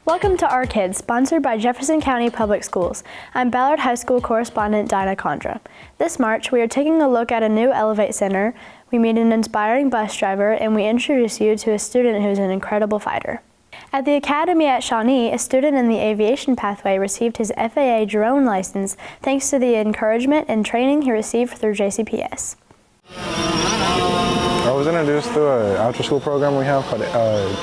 Welcome to Our Kids, sponsored by Jefferson County Public Schools. I'm Ballard High School correspondent Dinah Condra. This March, we are taking a look at a new Elev8 Center, we meet an inspiring bus driver, and we introduce you to a student who's an incredible fighter. At the Academy at Shawnee, a student in the aviation pathway received his FAA drone license thanks to the encouragement and training he received through JCPS. I was introduced to an after-school program we have called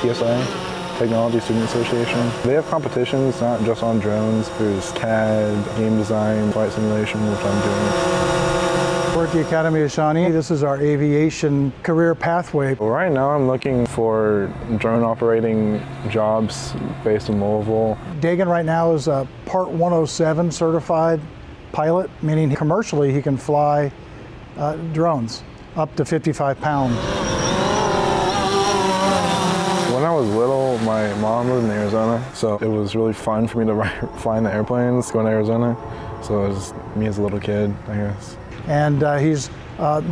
TSA. Technology Student Association. They have competitions not just on drones. There's CAD, game design, flight simulation, which I'm doing. We're at the Academy of Shawnee. This is our aviation career pathway. Well, right now I'm looking for drone operating jobs based in Louisville. Dagan right now is a Part 107 certified pilot, meaning commercially he can fly drones up to 55 pounds. When I was little, my mom lived in Arizona, so it was really fun for me to fly in the airplanes, going to Arizona. So it was me as a little kid, I guess. And he's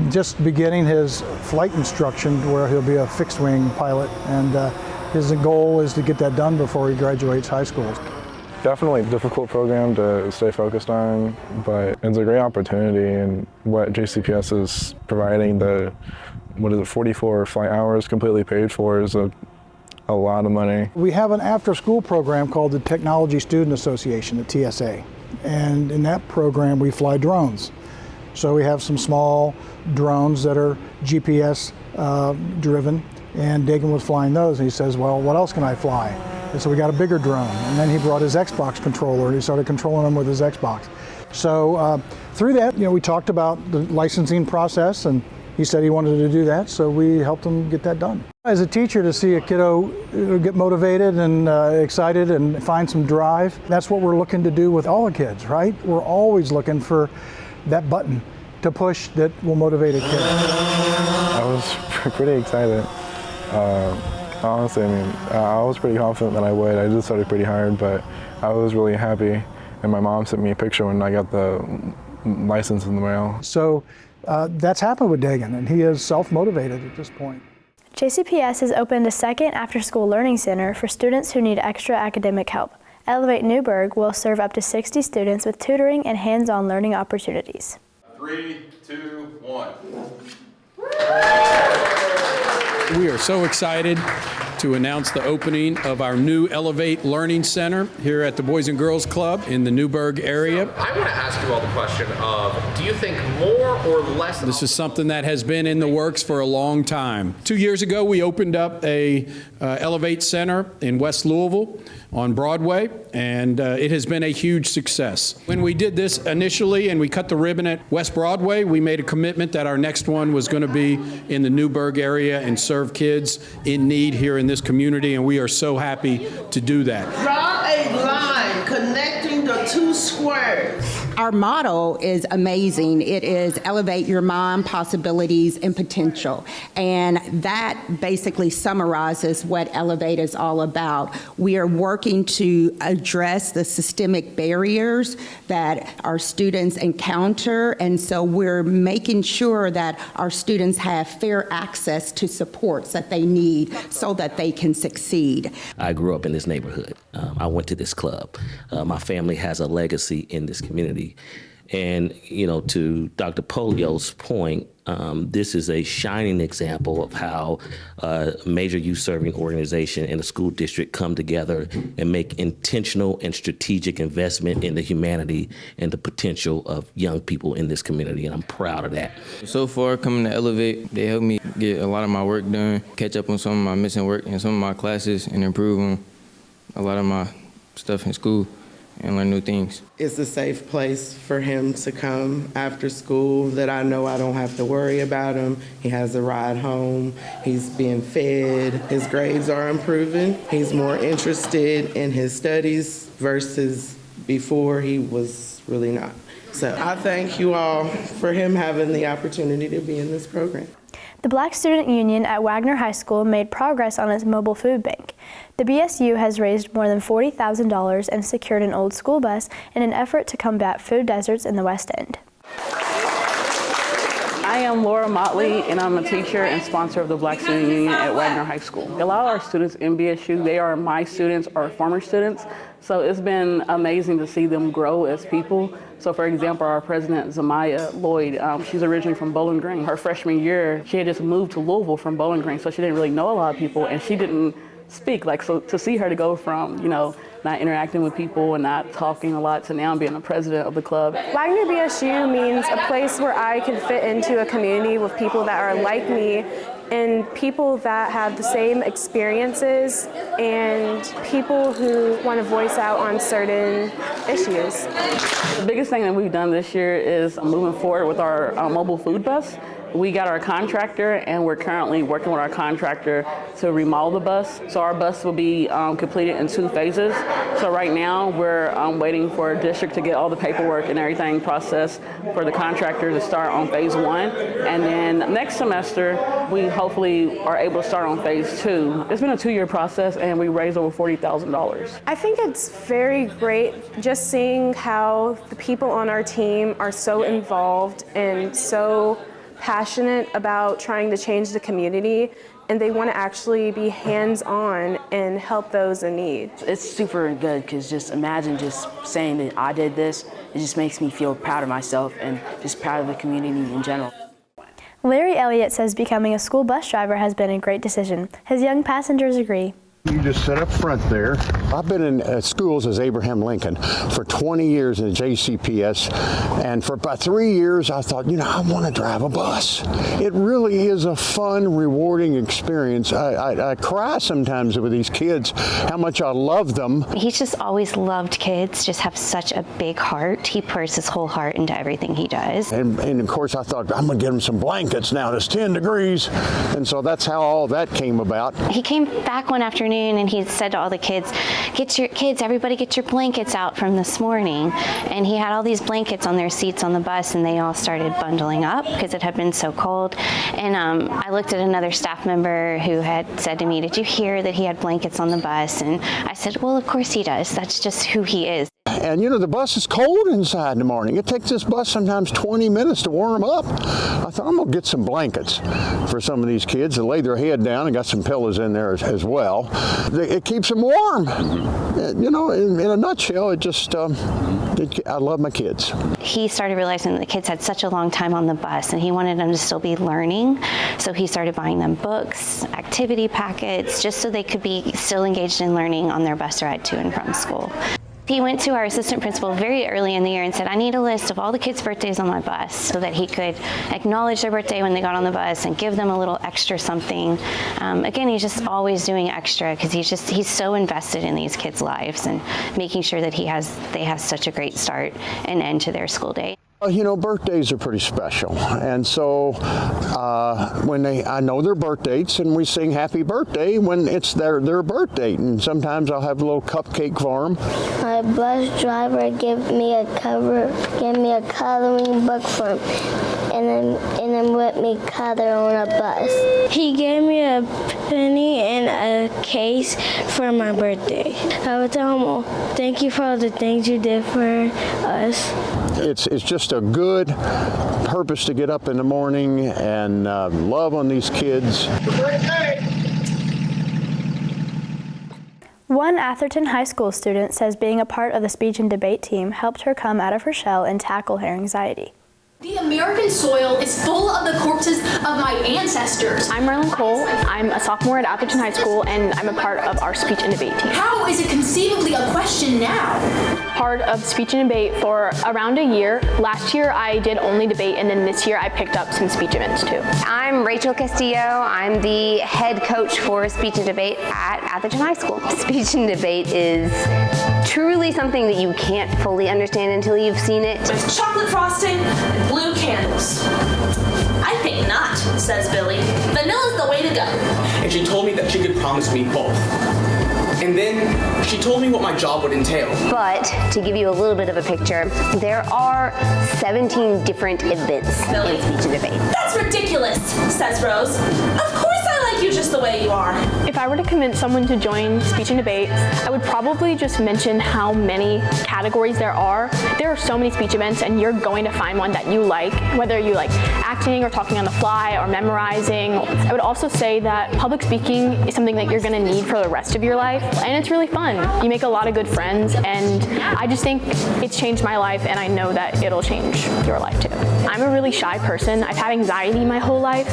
just beginning his flight instruction where he'll be a fixed-wing pilot. And his goal is to get that done before he graduates high school. Definitely a difficult program to stay focused on, but it's a great opportunity, and what JCPS is providing, the 44 flight hours completely paid for is a lot of money. We have an after-school program called the Technology Student Association, the TSA. And in that program, we fly drones. So we have some small drones that are GPS driven, and Dagan was flying those, and he says, well, what else can I fly? And so we got a bigger drone, and then he brought his Xbox controller, and he started controlling them with his Xbox. So through that, we talked about the licensing process, and he said he wanted to do that, so we helped him get that done. As a teacher, to see a kiddo get motivated and excited and find some drive, that's what we're looking to do with all the kids, right? We're always looking for that button to push that will motivate a kid. I was pretty excited. Honestly, I was pretty confident that I would. I just studied pretty hard, but I was really happy. And my mom sent me a picture when I got the license in the mail. So that's happened with Dagan, and he is self-motivated at this point. JCPS has opened a second after-school learning center for students who need extra academic help. Elev8 Newburg will serve up to 60 students with tutoring and hands-on learning opportunities. 3, 2, 1. We are so excited to announce the opening of our new Elev8 Learning Center here at the Boys and Girls Club in the Newburg area. So I want to ask you all the question of, do you think more or less? This is something that has been in the works for a long time. 2 years ago, we opened up a Elev8 Center in West Louisville on Broadway, and it has been a huge success. When we did this initially and we cut the ribbon at West Broadway, we made a commitment that our next one was going to be in the Newburg area and serve kids in need here in this community, and we are so happy to do that. Draw a line connecting the two squares. Our motto is amazing. It is elevate your mind, possibilities, and potential. And that basically summarizes what Elev8 is all about. We are working to address the systemic barriers that our students encounter, and so we're making sure that our students have fair access to supports that they need so that they can succeed. I grew up in this neighborhood. I went to this club. My family has a legacy in this community. And, to Dr. Polio's point, this is a shining example of how a major youth-serving organization and a school district come together and make intentional and strategic investment in the humanity and the potential of young people in this community, and I'm proud of that. So far, coming to Elev8, they helped me get a lot of my work done, catch up on some of my missing work in some of my classes, and improve on a lot of my stuff in school and learn new things. It's a safe place for him to come after school that I know I don't have to worry about him. He has a ride home. He's being fed. His grades are improving. He's more interested in his studies versus before he was really not. So I thank you all for him having the opportunity to be in this program. The Black Student Union at Waggener High School made progress on its mobile food bank. The BSU has raised more than $40,000 and secured an old school bus in an effort to combat food deserts in the West End. I am Laura Motley, and I'm a teacher and sponsor of the Black Student Union at Waggener High School. A lot of our students in BSU, they are my students or former students, so it's been amazing to see them grow as people. So for example, our president, Zamaya Lloyd, she's originally from Bowling Green. Her freshman year, she had just moved to Louisville from Bowling Green, so she didn't really know a lot of people, and she didn't speak. So to see her to go from, not interacting with people and not talking a lot to now being the president of the club. Waggener BSU means a place where I can fit into a community with people that are like me and people that have the same experiences and people who want to voice out on certain issues. The biggest thing that we've done this year is moving forward with our mobile food bus. We got our contractor, and we're currently working with our contractor to remodel the bus. So our bus will be completed in 2 phases. So right now we're waiting for a district to get all the paperwork and everything processed for the contractor to start on phase 1. And then next semester, we hopefully are able to start on phase 2. It's been a 2-year process, and we raised over $40,000. I think it's very great just seeing how the people on our team are so involved and so passionate about trying to change the community, and they want to actually be hands-on and help those in need. It's super good because just imagine just saying that I did this, it just makes me feel proud of myself and just proud of the community in general. Larry Elliott says becoming a school bus driver has been a great decision. His young passengers agree. You just sit up front there. I've been in schools as Abraham Lincoln for 20 years in the JCPS, and for about 3 years I thought, I want to drive a bus. It really is a fun, rewarding experience. I cry sometimes with these kids, how much I love them. He's just always loved kids, just have such a big heart. He pours his whole heart into everything he does. And of course I thought, I'm going to get him some blankets now, it's 10 degrees. And so that's how all that came about. He came back one afternoon and he said to all the kids, everybody get your blankets out from this morning. And he had all these blankets on their seats on the bus, and they all started bundling up because it had been so cold. And I looked at another staff member who had said to me, did you hear that he had blankets on the bus? And I said, well, of course he does. That's just who he is. And the bus is cold inside in the morning. It takes this bus sometimes 20 minutes to warm them up. I thought, I'm going to get some blankets for some of these kids to lay their head down, and got some pillows in there as well. It keeps them warm. In a nutshell, it just, I love my kids. He started realizing that the kids had such a long time on the bus, and he wanted them to still be learning. So he started buying them books, activity packets, just so they could be still engaged in learning on their bus ride to and from school. He went to our assistant principal very early in the year and said, I need a list of all the kids' birthdays on my bus, so that he could acknowledge their birthday when they got on the bus and give them a little extra something. Again, he's just always doing extra because he's so invested in these kids' lives and making sure that they have such a great start and end to their school day. Birthdays are pretty special, and so when I know their birth dates, and we sing happy birthday when it's their birthday, and sometimes I'll have a little cupcake for them. My bus driver gave me a coloring book for him, and then let me color on a bus. He gave me a penny and a case for my birthday. I would tell him, well, thank you for all the things you did for us. It's just a good purpose to get up in the morning and love on these kids. One Atherton High School student says being a part of the speech and debate team helped her come out of her shell and tackle her anxiety. The American soil is full of the corpses of my ancestors. I'm Marlon Cole. I'm a sophomore at Atherton High School, and I'm a part of our speech and debate team. How is it conceivably a question now? Part of speech and debate for around a year. Last year I did only debate, and then this year I picked up some speech events too. I'm Rachel Castillo. I'm the head coach for speech and debate at Atherton High School. Speech and debate is truly something that you can't fully understand until you've seen it. With chocolate frosting and blue candles. I think not, says Billy. Vanilla's the way to go. And she told me that she could promise me both. And then she told me what my job would entail. But to give you a little bit of a picture, there are 17 different events in speech and debate. That's ridiculous, says Rose. Of course I like you just the way you are. If I were to convince someone to join speech and debate, I would probably just mention how many categories there are. There are so many speech events, and you're going to find one that you like, whether you like acting or talking on the fly or memorizing. I would also say that public speaking is something that you're going to need for the rest of your life, and it's really fun. You make a lot of good friends, and I just think it's changed my life, and I know that it'll change your life too. I'm a really shy person. I've had anxiety my whole life,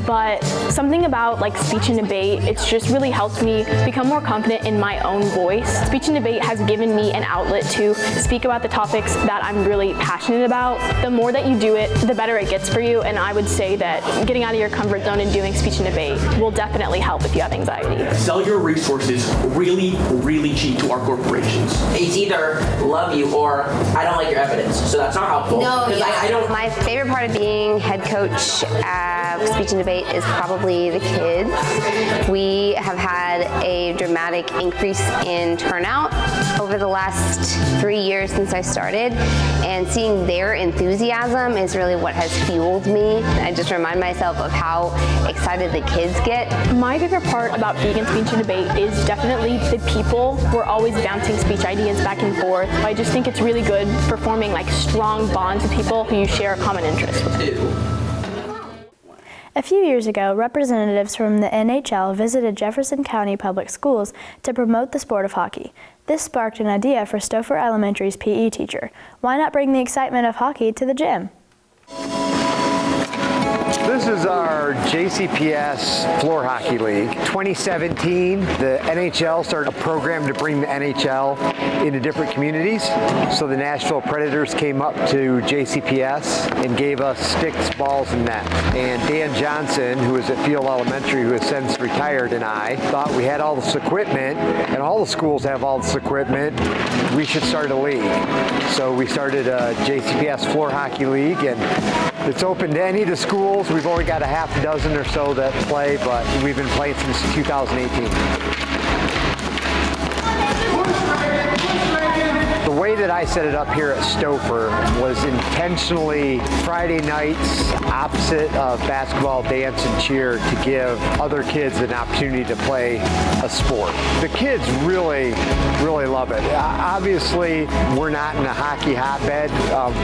but something about like speech and debate, it's just really helped me become more confident in my own voice. Speech and debate has given me an outlet to speak about the topics that I'm really passionate about. The more that you do it, the better it gets for you, and I would say that getting out of your comfort zone and doing speech and debate will definitely help if you have anxiety. Sell your resources really, really cheap to our corporations. It's either love you or I don't like your evidence, so that's not helpful. No, yeah. I don't. My favorite part of being head coach at speech and debate is probably the kids. We have had a dramatic increase in turnout over the last 3 years since I started, and seeing their enthusiasm is really what has fueled me. I just remind myself of how excited the kids get. My favorite part about being in speech and debate is definitely the people. We're always bouncing speech ideas back and forth. I just think it's really good for forming like strong bonds with people who you share a common interest with. A few years ago, representatives from the NHL visited Jefferson County Public Schools to promote the sport of hockey. This sparked an idea for Stopher Elementary's PE teacher. Why not bring the excitement of hockey to the gym? This is our JCPS Floor Hockey League. 2017, the NHL started a program to bring the NHL into different communities. So the Nashville Predators came up to JCPS and gave us sticks, balls, and net. And Dan Johnson, who was at Field Elementary, who has since retired, and I thought we had all this equipment, and all the schools have all this equipment, we should start a league. So we started a JCPS Floor Hockey League, and it's open to any of the schools. We've only got a half a dozen or so that play, but we've been playing since 2018. The way that I set it up here at Stopher was intentionally Friday nights opposite of basketball, dance, and cheer to give other kids an opportunity to play a sport. The kids really, really love it. Obviously, we're not in a hockey hotbed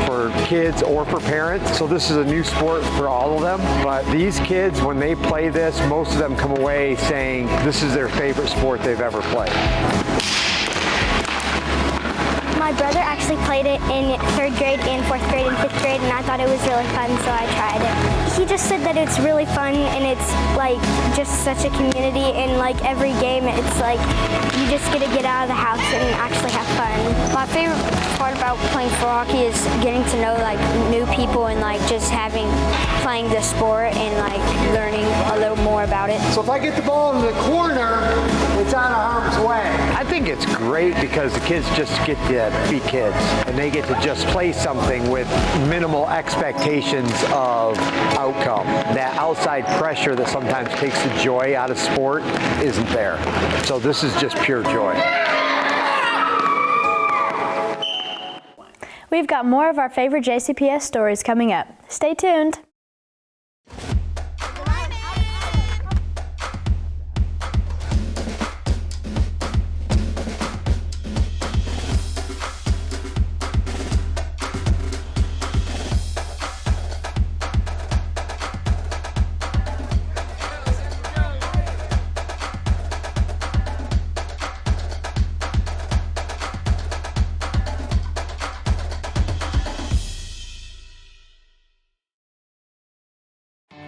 for kids or for parents, so this is a new sport for all of them. But these kids, when they play this, most of them come away saying this is their favorite sport they've ever played. My brother actually played it in 3rd grade and 4th grade and 5th grade, and I thought it was really fun, so I tried it. He just said that it's really fun, and it's like just such a community, and like every game, it's like you just get to get out of the house and actually have fun. My favorite part about playing floor hockey is getting to know like new people and like just playing the sport and like learning a little more about it. So if I get the ball in the corner, it's out of harm's way. I think it's great because the kids just get to be kids, and they get to just play something with minimal expectations of outcome. That outside pressure that sometimes takes the joy out of sport isn't there. So this is just pure joy. We've got more of our favorite JCPS stories coming up. Stay tuned.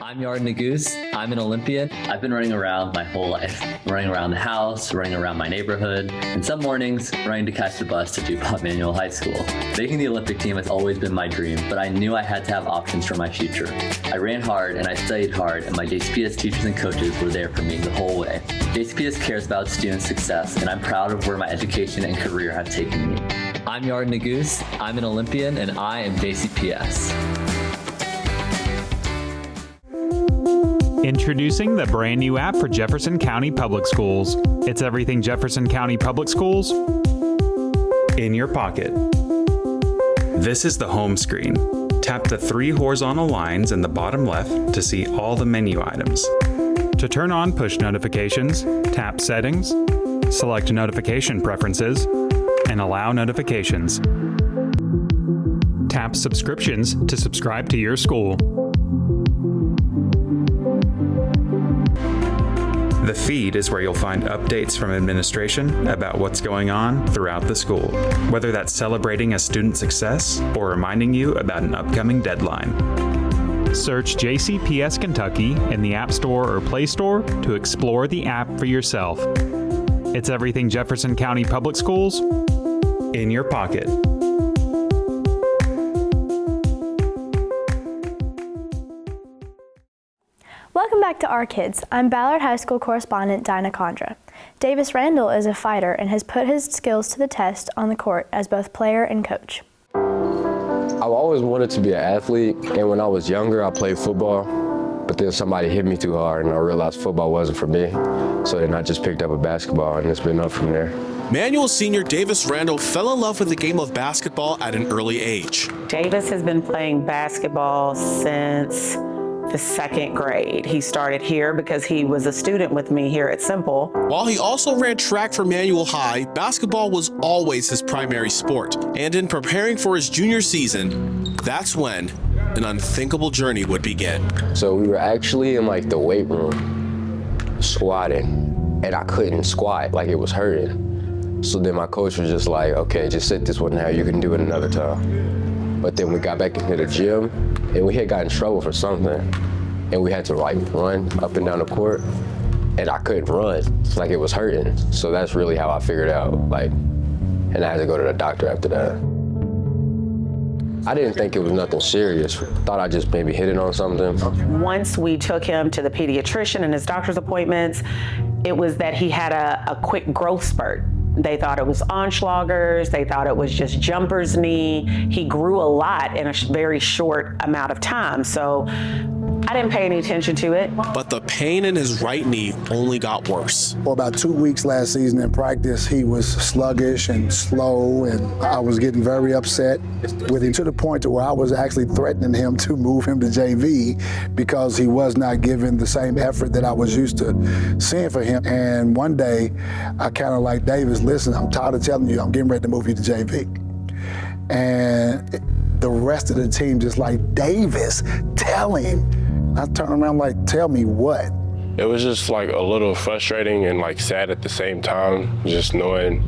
I'm Yard Nagoose. I'm an Olympian. I've been running around my whole life. Running around the house, running around my neighborhood, and some mornings running to catch the bus to DuPont Manual High School. Making the Olympic team has always been my dream, but I knew I had to have options for my future. I ran hard and I studied hard, and my JCPS teachers and coaches were there for me the whole way. JCPS cares about student success, and I'm proud of where my education and career have taken me. I'm Yard Nagoose. I'm an Olympian, and I am JCPS. Introducing the brand new app for Jefferson County Public Schools. It's everything Jefferson County Public Schools in your pocket. This is the home screen. Tap the 3 horizontal lines in the bottom left to see all the menu items. To turn on push notifications, tap Settings, select Notification Preferences, and allow notifications. Tap Subscriptions to subscribe to your school. The feed is where you'll find updates from administration about what's going on throughout the school, whether that's celebrating a student's success or reminding you about an upcoming deadline. Search JCPS Kentucky in the App Store or Play Store to explore the app for yourself. It's everything Jefferson County Public Schools in your pocket. Welcome back to Our Kids. I'm Ballard High School correspondent Dinah Condra. Davis Randle is a fighter and has put his skills to the test on the court as both player and coach. I've always wanted to be an athlete, and when I was younger, I played football, but then somebody hit me too hard, and I realized football wasn't for me. So then I just picked up a basketball, and it's been up from there. Manual senior Davis Randle fell in love with the game of basketball at an early age. Davis has been playing basketball since the 2nd grade. He started here because he was a student with me here at Simple. While he also ran track for Manual High, basketball was always his primary sport. And in preparing for his junior season, that's when an unthinkable journey would begin. So we were actually in like the weight room squatting, and I couldn't squat, like it was hurting. So then my coach was just like, okay, just sit this one now, you can do it another time. But then we got back into the gym, and we had gotten in trouble for something, and we had to like run up and down the court, and I couldn't run, like it was hurting. So that's really how I figured out, like, and I had to go to the doctor after that. I didn't think it was nothing serious. Thought I just maybe hit it on something. Once we took him to the pediatrician and his doctor's appointments, it was that he had a quick growth spurt. They thought it was Anschlager's, they thought it was just jumper's knee. He grew a lot in a very short amount of time, so I didn't pay any attention to it. But the pain in his right knee only got worse. For about 2 weeks last season in practice, he was sluggish and slow, and I was getting very upset with him to the point to where I was actually threatening him to move him to JV because he was not giving the same effort that I was used to seeing for him. And one day, I kind of like, Davis, listen, I'm tired of telling you, I'm getting ready to move you to JV. And the rest of the team just like, Davis, tell him. I turned around like, tell me what? It was just like a little frustrating and like sad at the same time, just knowing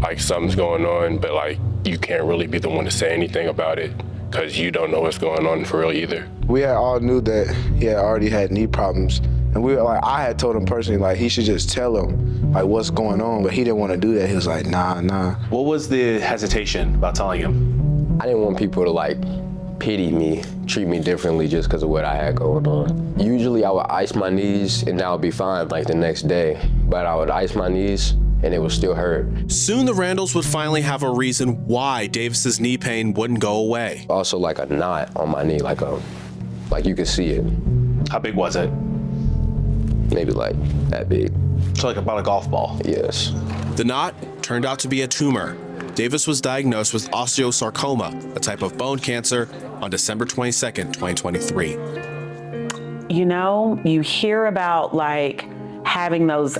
like something's going on, but like you can't really be the one to say anything about it because you don't know what's going on for real either. We had all knew that he had already had knee problems, and we were like, I had told him personally like he should just tell him like what's going on, but he didn't want to do that. He was like, nah. What was the hesitation about telling him? I didn't want people to like pity me, treat me differently just because of what I had going on. Usually I would ice my knees and I would be fine like the next day, but I would ice my knees and it would still hurt. Soon the Randles would finally have a reason why Davis's knee pain wouldn't go away. Also like a knot on my knee, like you could see it. How big was it? Maybe like that big. So like about a golf ball? Yes. The knot turned out to be a tumor. Davis was diagnosed with osteosarcoma, a type of bone cancer, on December 22nd, 2023. You know, you hear about like having those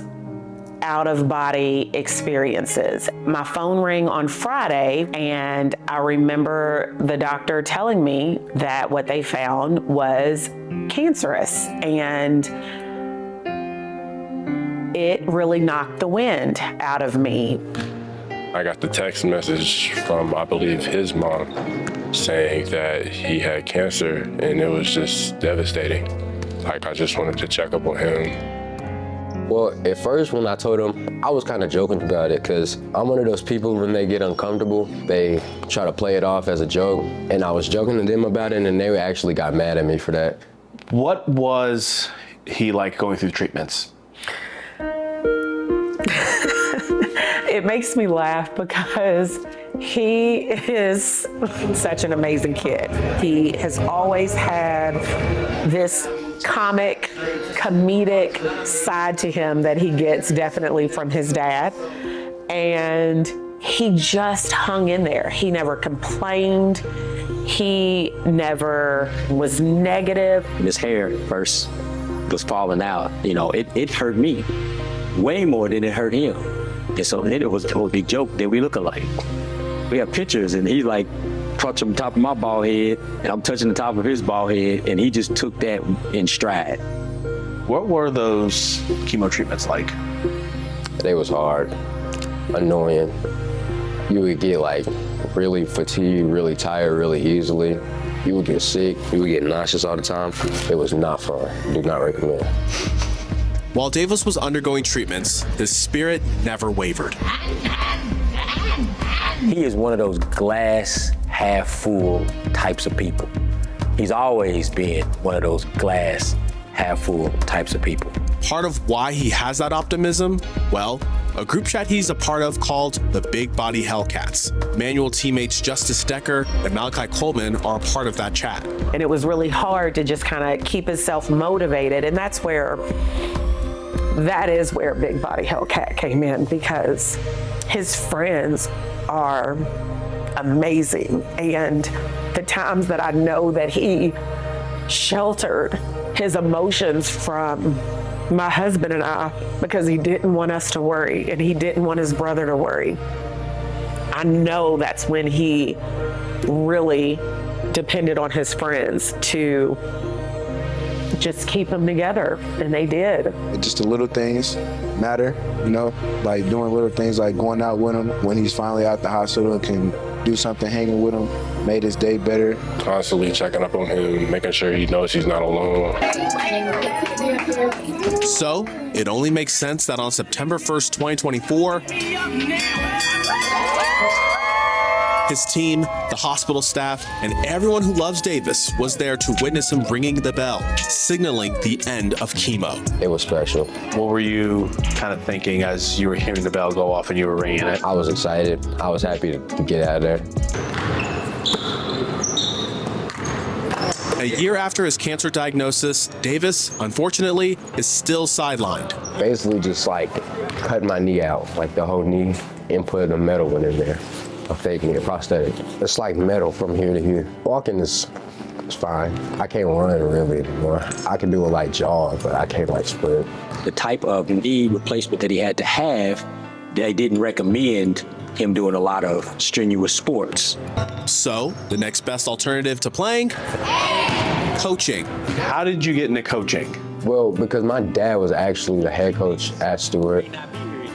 out-of-body experiences. My phone rang on Friday, and I remember the doctor telling me that what they found was cancerous, and it really knocked the wind out of me. I got the text message from, I believe, his mom saying that he had cancer, and it was just devastating. Like, I just wanted to check up on him. Well, at first when I told him, I was kind of joking about it because I'm one of those people when they get uncomfortable, they try to play it off as a joke. And I was joking to them about it, and they actually got mad at me for that. What was he like going through treatments? It makes me laugh because he is such an amazing kid. He has always had this comic, comedic side to him that he gets definitely from his dad. And he just hung in there. He never complained. He never was negative. His hair first was falling out. You know, it hurt me way more than it hurt him. And so then it was a big joke that we look alike. We have pictures and he like touching the top of my bald head and I'm touching the top of his bald head, and he just took that in stride. What were those chemo treatments like? They was hard, annoying. You would get like really fatigued, really tired really easily. You would get sick, you would get nauseous all the time. It was not fun. Do not recommend. While Davis was undergoing treatments, his spirit never wavered. He is one of those glass half full types of people. He's always been one of those glass half full types of people. Part of why he has that optimism? Well, a group chat he's a part of called the Big Body Hellcats. Manual teammates Justice Decker and Malachi Coleman are a part of that chat. And it was really hard to just kind of keep himself motivated. And that is where Big Body Hellcat came in, because his friends are amazing. And the times that I know that he sheltered his emotions from my husband and I, because he didn't want us to worry and he didn't want his brother to worry. I know that's when he really depended on his friends to just keep them together, and they did. Just the little things matter, you know, like doing little things like going out with him when he's finally out the hospital and can do something, hanging with him, made his day better. Constantly checking up on him, making sure he knows he's not alone. So, it only makes sense that on September 1st, 2024, his team, the hospital staff, and everyone who loves Davis was there to witness him ringing the bell, signaling the end of chemo. It was special. What were you kind of thinking as you were hearing the bell go off and you were ringing it? I was excited. I was happy to get out of there. A year after his cancer diagnosis, Davis, unfortunately, is still sidelined. Basically just like cut my knee out, like the whole knee, and put a metal one in there. A fake knee, a prosthetic. It's like metal from here to here. Walking is fine. I can't run really anymore. I can do a light jog, but I can't like sprint. The type of knee replacement that he had to have, they didn't recommend him doing a lot of strenuous sports. So, the next best alternative to playing? Coaching. How did you get into coaching? Well, because my dad was actually the head coach at Stewart.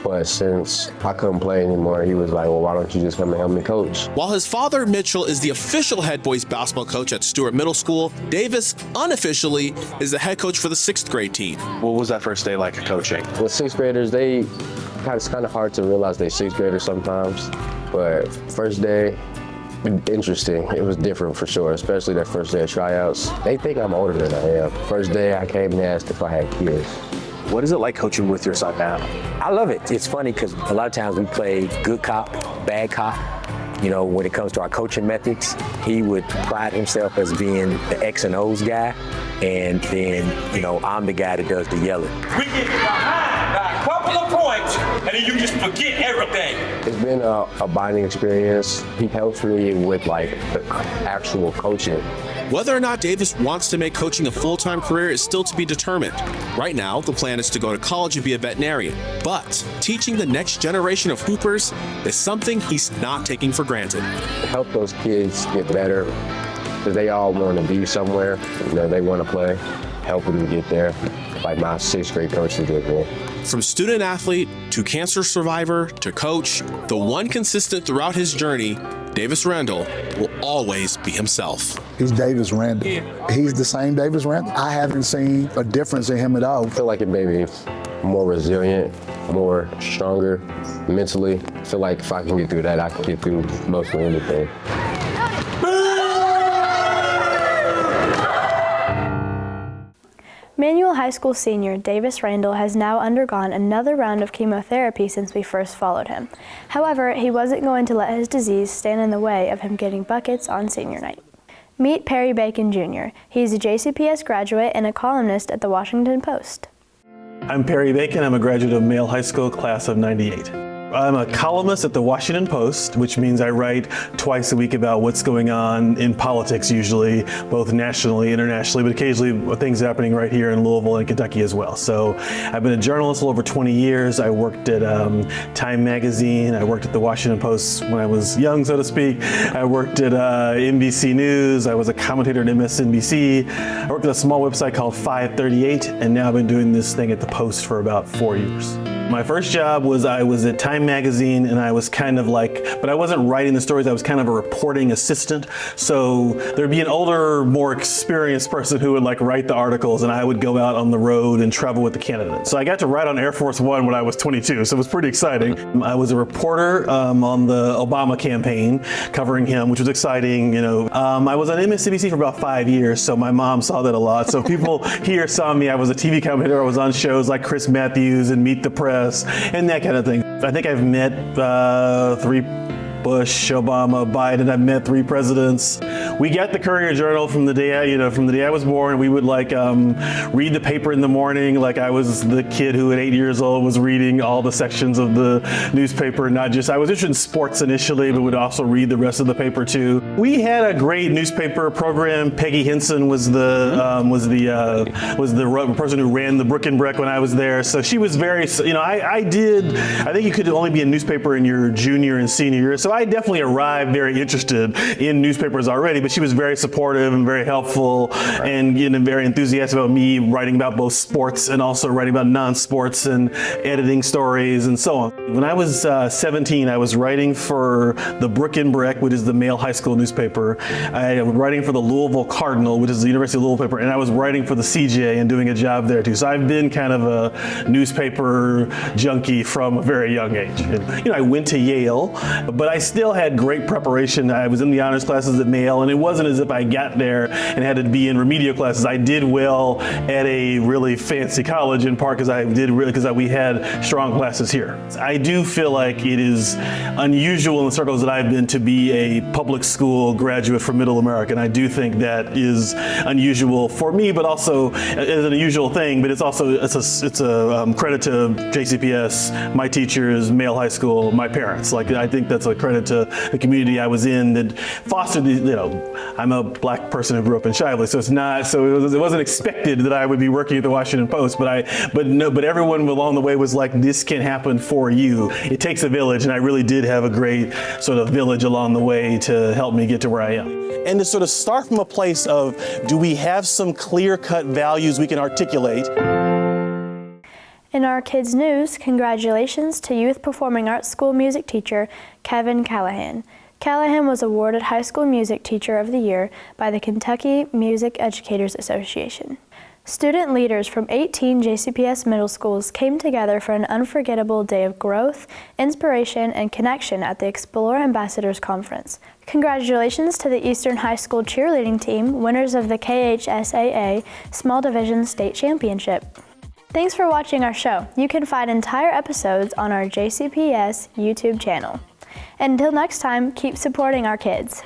But since I couldn't play anymore, he was like, well, why don't you just come and help me coach? While his father, Mitchell, is the official head boys basketball coach at Stewart Middle School, Davis, unofficially, is the head coach for the 6th grade team. What was that first day like of coaching? With 6th graders, it's kind of hard to realize they're 6th graders sometimes. But first day, interesting. It was different for sure, especially that first day of tryouts. They think I'm older than I am. First day, I came and asked if I had kids. What is it like coaching with your son now? I love it. It's funny because a lot of times we play good cop, bad cop. You know, when it comes to our coaching methods, he would pride himself as being the X and O's guy. And then, you know, I'm the guy that does the yelling. We get behind by a couple of points, and then you just forget everything. It's been a bonding experience. He helps me with like the actual coaching. Whether or not Davis wants to make coaching a full-time career is still to be determined. Right now, the plan is to go to college and be a veterinarian. But teaching the next generation of hoopers is something he's not taking for granted. Help those kids get better, because they all want to be somewhere. You know, they want to play. Helping them get there, like my 6th grade coach did me. From student athlete to cancer survivor to coach, the one consistent throughout his journey, Davis Randle will always be himself. He's Davis Randle. He's the same Davis Randle. I haven't seen a difference in him at all. I feel like it made me more resilient, more stronger mentally. I feel like if I can get through that, I can get through mostly anything. Manual High School senior Davis Randle has now undergone another round of chemotherapy since we first followed him. However, he wasn't going to let his disease stand in the way of him getting buckets on senior night. Meet Perry Bacon Jr. He's a JCPS graduate and a columnist at the Washington Post. I'm Perry Bacon. I'm a graduate of Male High School, class of '98. I'm a columnist at the Washington Post, which means I write twice a week about what's going on in politics, usually, both nationally, internationally, but occasionally things happening right here in Louisville and Kentucky as well. So I've been a journalist for over 20 years. I worked at Time Magazine. I worked at the Washington Post when I was young, so to speak. I worked at NBC News. I was a commentator at MSNBC. I worked at a small website called 538, and now I've been doing this thing at the Post for about 4 years. My first job was I was at Time Magazine, and I was kind of like, but I wasn't writing the stories, I was kind of a reporting assistant. So there'd be an older, more experienced person who would like write the articles, and I would go out on the road and travel with the candidates. So I got to write on Air Force One when I was 22, so it was pretty exciting. I was a reporter on the Obama campaign, covering him, which was exciting. You know, I was on MSNBC for about 5 years, so my mom saw that a lot. So people here saw me. I was a TV commentator. I was on shows like Chris Matthews and Meet the Press and that kind of thing. I think I've met 3 Bush, Obama, Biden. I've met 3 presidents. We got the Courier Journal from the day I was born. We would like read the paper in the morning. Like I was the kid who at 8 years old was reading all the sections of the newspaper. Not just, I was interested in sports initially, but would also read the rest of the paper too. We had a great newspaper program. Peggy Henson was the person who ran the Brook and Breck when I was there. So she was very, you know, I think you could only be in newspaper in your junior and senior year. So I definitely arrived very interested in newspapers already, but she was very supportive and very helpful and very enthusiastic about me writing about both sports and also writing about non-sports and editing stories and so on. When I was 17, I was writing for the Brook and Breck, which is the male high school newspaper. I was writing for the Louisville Cardinal, which is the University of Louisville paper, and I was writing for the CJ and doing a job there too. So I've been kind of a newspaper junkie from a very young age. And, I went to Yale, but I still had great preparation. I was in the honors classes at Yale, and it wasn't as if I got there and had to be in remedial classes. I did well at a really fancy college, in part because we had strong classes here. I do feel like it is unusual in the circles that I've been to be a public school graduate from Middle America, and I do think that is unusual for me, but also is an unusual thing. But it's a credit to JCPS, my teachers, Male High School, my parents. Like I think that's a credit to the community I was in that fostered these. I'm a black person who grew up in Shively, so it wasn't expected that I would be working at the Washington Post. But everyone along the way was like, this can happen for you. It takes a village, and I really did have a great sort of village along the way to help me get to where I am. And to sort of start from a place of, do we have some clear-cut values we can articulate? In our kids' news, congratulations to Youth Performing Arts School music teacher Kevin Callahan. Callahan was awarded High School Music Teacher of the Year by the Kentucky Music Educators Association. Student leaders from 18 JCPS middle schools came together for an unforgettable day of growth, inspiration, and connection at the Explore Ambassadors Conference. Congratulations to the Eastern High School cheerleading team, winners of the KHSAA Small Division State Championship. Thanks for watching our show. You can find entire episodes on our JCPS YouTube channel. Until next time, keep supporting our kids.